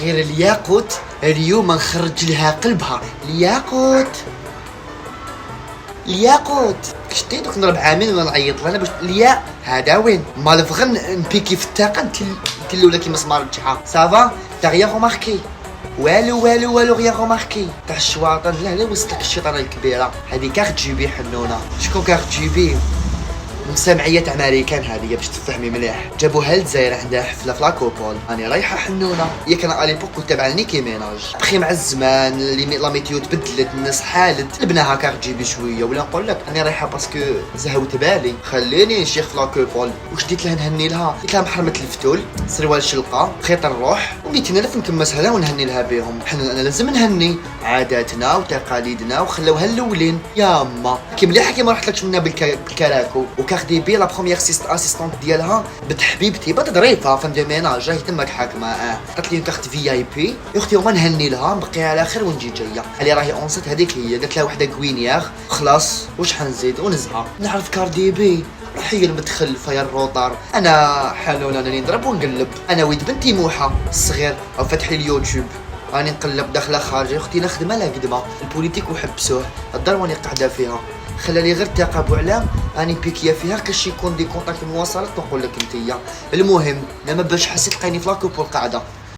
غير الياقوت اليوم نخرج لها قلبها. الياقوت شتي دوك نضرب عامين ولا نعيط لها باش الياء هذا وين مال فغن نبيكي في الطاقه نتلولا كيما مسمار الجحا صافا تا غيا غوماركي والو غيا غوماركي تاع الشواطن. لا وصلت لك الشيطانه الكبيره هذه كاع تجيبي حنونه. شكون كاع تجيبي؟ مسامعية تاع ماريكان هذه باش تفهمي مليح. جابوها للجزائر عندها حفله في لاكوبول. راني رايحه حنونه. ياك انا اليبوك كنت تابع نيكي ميناج. بخي مع الزمان لا ميتيو تبدلت الناس حالت البناها كاع تجيبي شويه. ولا نقول لك راني رايحه باسكو زهوت بالي خليني نشيخ في لاكوبول. واش ديت لها نهني لها؟ قلت لها محرمه الفتول سروال شلقه خيط الروح و200 الف نكمسها لها ونهني لها بهم. حنا انا لازم نهني عاداتنا وتقاليدنا وخلوها الاولين يا اما كي مليحه كي ما رحتلكش منها بالكراكو. وكاردي بي لا بروميير اسيستونت ديالها بنت حبيبتي بات ظريفه فان دو ميناج راهي تماك حاكمه. قالت لي كارت في اي بي يا اختي وما نهني لها نبقيها على خير ونجي جايه. قال راهي اونست هذيك هي. قالت لها وحده كوينيير خلاص واش حنزيد ونزها. نعرف كاردي بي هي المتخلفه يا الروطار. انا حنون راني نضرب ونقلب. انا ولد بنتي موحه الصغير او فتح لي اليوتيوب راني نقلب داخله خارجه. اختي نخدمه لا قدمه البوليتيك وحبسوه الدار واني قاعده فيها. خلالي غير تقاب وعلام اني بيكيا فيها كاش يكون دي كونتاكت مواصلات نقول لك انتيا. المهم انا ما باش حسيت لقيني في لاكوبول قاعده